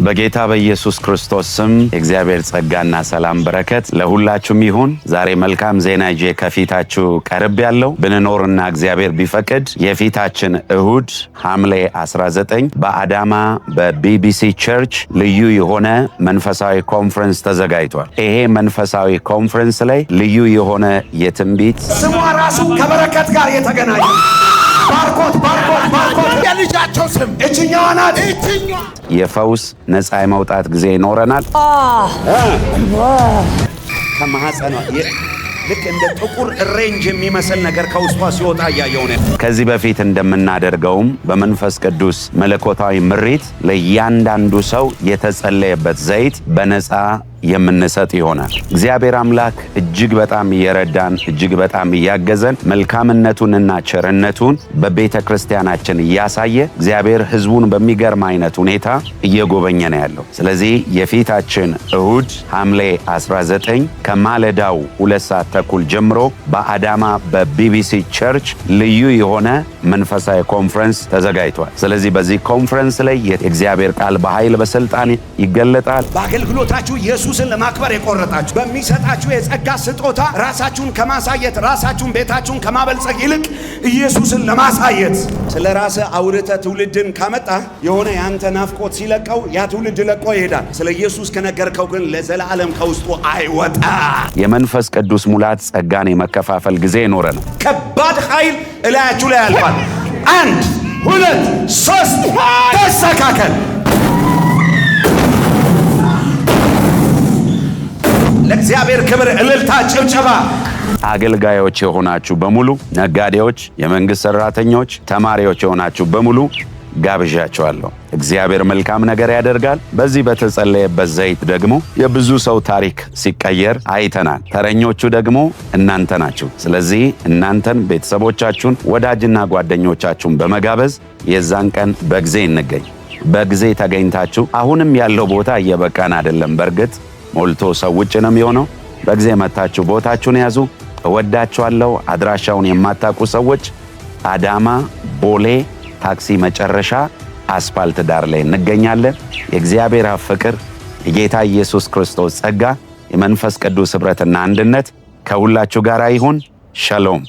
በጌታ በኢየሱስ ክርስቶስ ስም የእግዚአብሔር ጸጋና ሰላም በረከት ለሁላችሁም ይሁን። ዛሬ መልካም ዜና ይዤ ከፊታችሁ ቀርቤያለሁ። ብንኖርና እግዚአብሔር ቢፈቅድ የፊታችን እሁድ ሐምሌ 19 በአዳማ በቢቢሲ ቸርች ልዩ የሆነ መንፈሳዊ ኮንፈረንስ ተዘጋጅቷል። ይሄ መንፈሳዊ ኮንፈረንስ ላይ ልዩ የሆነ የትንቢት ስሟ ራሱ ከበረከት ጋር የተገናኘ ባርኮት የልጃቸው ስም እችኛዋ ናት። የፈውስ ነፃ የመውጣት ጊዜ ይኖረናል። ከማህፀኗ ልክ እንደ ጥቁር ሬንጅ የሚመስል ነገር ከውስጧ ሲወጣ እያየው ነው። ከዚህ በፊት እንደምናደርገውም በመንፈስ ቅዱስ መለኮታዊ ምሪት ለእያንዳንዱ ሰው የተጸለየበት ዘይት በነፃ የምንሰጥ ይሆናል። እግዚአብሔር አምላክ እጅግ በጣም እየረዳን እጅግ በጣም እያገዘን መልካምነቱንና ቸርነቱን በቤተ ክርስቲያናችን እያሳየ እግዚአብሔር ሕዝቡን በሚገርም አይነት ሁኔታ እየጎበኘ ነው ያለው። ስለዚህ የፊታችን እሁድ ሐምሌ 19 ከማለዳው 2 ሰዓት ተኩል ጀምሮ በአዳማ በቢቢሲ ቸርች ልዩ የሆነ መንፈሳዊ ኮንፈረንስ ተዘጋጅቷል። ስለዚህ በዚህ ኮንፈረንስ ላይ የእግዚአብሔር ቃል በኃይል በስልጣን ይገለጣል። በአገልግሎታችሁ ኢየሱስን ለማክበር የቆረጣችሁ በሚሰጣችሁ የጸጋ ስጦታ ራሳችሁን ከማሳየት ራሳችሁን ቤታችሁን ከማበልጸግ ይልቅ ኢየሱስን ለማሳየት ስለ ራስህ አውርተህ ትውልድን ካመጣ የሆነ ያንተ ናፍቆት ሲለቀው ያ ትውልድ ለቆ ይሄዳል። ስለ ኢየሱስ ከነገርከው ግን ለዘላለም ከውስጡ አይወጣ። የመንፈስ ቅዱስ ሙላት ጸጋን የመከፋፈል ጊዜ ይኖረናል። ከባድ ኃይል እላያችሁ ላይ ያልፋል። 1 2 3 ተስተካከል። ለእግዚአብሔር ክብር እልልታ ጭብጨባ። አገልጋዮች የሆናችሁ በሙሉ፣ ነጋዴዎች፣ የመንግስት ሰራተኞች፣ ተማሪዎች የሆናችሁ በሙሉ ጋብዣችኋለሁ። እግዚአብሔር መልካም ነገር ያደርጋል። በዚህ በተጸለየበት ዘይት ደግሞ የብዙ ሰው ታሪክ ሲቀየር አይተናል። ተረኞቹ ደግሞ እናንተ ናችሁ። ስለዚህ እናንተን፣ ቤተሰቦቻችሁን፣ ወዳጅና ጓደኞቻችሁን በመጋበዝ የዛን ቀን በጊዜ እንገኝ። በጊዜ ተገኝታችሁ አሁንም ያለው ቦታ እየበቃን አይደለም። በእርግጥ ሞልቶ ሰው ውጭ ነው የሚሆነው። በጊዜ መታችሁ ቦታችሁን ያዙ። እወዳችኋለሁ። አድራሻውን የማታውቁ ሰዎች አዳማ ቦሌ ታክሲ መጨረሻ አስፋልት ዳር ላይ እንገኛለን። የእግዚአብሔር አብ ፍቅር፣ የጌታ ኢየሱስ ክርስቶስ ጸጋ፣ የመንፈስ ቅዱስ ኅብረትና አንድነት ከሁላችሁ ጋር ይሁን። ሸሎም።